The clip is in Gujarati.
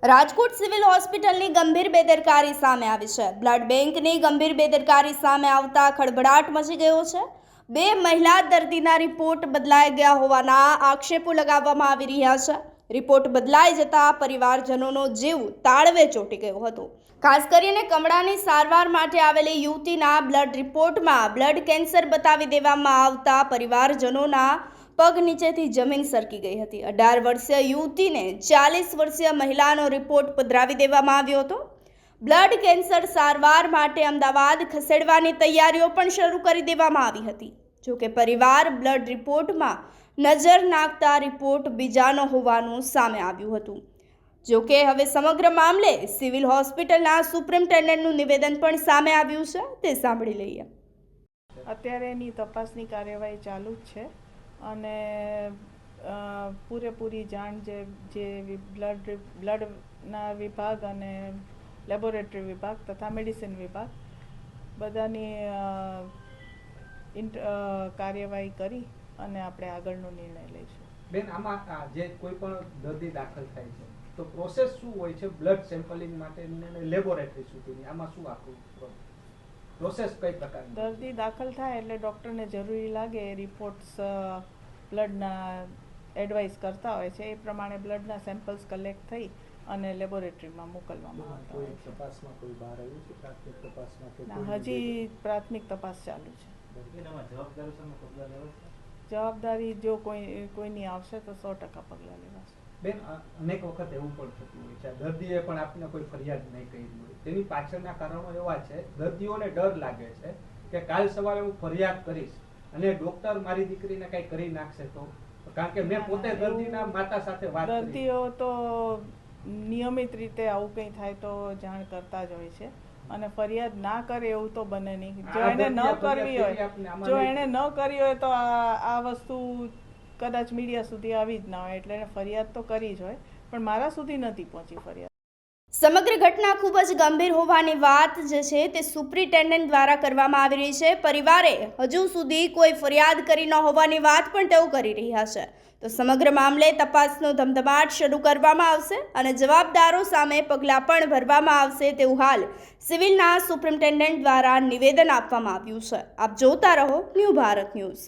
રાજકોટ સિવિલ હોસ્પિટલની ગંભીર બેદરકારી સામે આવી છે। બ્લડ બેંકની ગંભીર બેદરકારી સામે આવતા ખળભળાટ મચી ગયો છે। બે મહિલા દર્દીના રિપોર્ટ બદલાઈ ગયા હોવાના આક્ષેપો લગાવવામાં આવી રહ્યા છે। રિપોર્ટ બદલાઈ જતા પરિવારજનોનો જીવ તાળવે ચોંટી ગયો હતો। ખાસ કરીને કમળાની સારવાર માટે આવેલી યુવતીના બ્લડ રિપોર્ટમાં બ્લડ કેન્સર બતાવી દેવામાં આવતા પરિવારજનોના પગ નીચેથી જમીન સરકી ગઈ હતી। 18 વર્ષીય યુવતીને 40 વર્ષીય મહિલાનો રિપોર્ટ પધરાવી દેવામાં આવ્યો હતો। બ્લડ કેન્સર સારવાર માટે અમદાવાદ ખસેડવાની તૈયારીઓ પણ શરૂ કરી દેવામાં આવી હતી। જોકે પરિવાર બ્લડ રિપોર્ટમાં નજર નાખતા રિપોર્ટ બીજાનો હોવાનું સામે આવ્યું હતું। જોકે હવે સમગ્ર મામલે સિવિલ હોસ્પિટલના સુપ્રિન્ટેન્ડન્ટનું નિવેદન પણ સામે આવ્યું છે, તે સાંભળી લઈએ। અત્યારે એની તપાસની કાર્યવાહી ચાલુ જ છે અને પૂરેપૂરી જાણ જે બ્લડના વિભાગ અને લેબોરેટરી વિભાગ તથા મેડિસિન વિભાગ બધાની કાર્યવાહી કરી અને આપણે આગળનો નિર્ણય લઈશું। બેન, આમાં જે કોઈ પણ દર્દી દાખલ થાય છે તો પ્રોસેસ શું હોય છે બ્લડ સેમ્પલિંગ માટેની અને લેબોરેટરી સુધીની? આમાં શું આખું પ્રોસેસ કઈ પ્રકારની? દર્દી દાખલ થાય એટલે ડૉક્ટરને જરૂરી લાગે એ રિપોર્ટ્સ બ્લડના એડવાઇસ કરતા હોય છે, એ પ્રમાણે બ્લડના સેમ્પલ્સ કલેક્ટ થઈ અને લેબોરેટરીમાં મોકલવામાં આવતા હોય છે। તપાસમાં કોઈ બહાર આવ્યું છે? પ્રાથમિક તપાસમાં હજી પ્રાથમિક તપાસ ચાલુ છે। જવાબદારી જો કોઈની આવશે તો 100% પગલાં લેવાશે। બેન, અનેક વખત એવું પણ થતું હોય છે, દર્દીએ પણ આપને કોઈ ફરિયાદ નહીં કરી હોય, તેની પાછળના કારણો એવા છે, દર્દીઓને ડર લાગે છે કે કાલ સવારે હું ફરિયાદ કરીશ અને ડોક્ટર મારી દીકરીને કંઈ કરી નાખશે તો, કારણ કે મેં પોતે દર્દીના માતા સાથે વાત કરી। દર્દીઓ તો નિયમિત રીતે આવું કંઈ થાય તો જાણ કરતા જ હોય છે અને ફરિયાદ ના કરે એવું તો બને નહીં। જો એને ન કરી હોય તો આ વસ્તુ કદાચ મીડિયા સુધી આવી જ ના હોય, એટલે એને ફરિયાદ તો કરી જ હોય, પણ મારા સુધી નથી પહોંચી ફરિયાદ। સમગ્ર ઘટના ખૂબ જ ગંભીર હોવાની વાત જે છે તે સુપ્રિન્ટેન્ડન્ટ દ્વારા કરવામાં આવી રહી છે। પરિવારે હજુ સુધી કોઈ ફરિયાદ કરી ન હોવાની વાત પણ તેઓ કરી રહ્યા છે। તો સમગ્ર મામલે તપાસનો ધમધમાટ શરૂ કરવામાં આવશે અને જવાબદારો સામે પગલાં પણ ભરવામાં આવશે તેવું હાલ સિવિલના સુપ્રિન્ટેન્ડન્ટ દ્વારા નિવેદન આપવામાં આવ્યું છે। આપ જોતા રહો ન્યૂ ભારત ન્યૂઝ।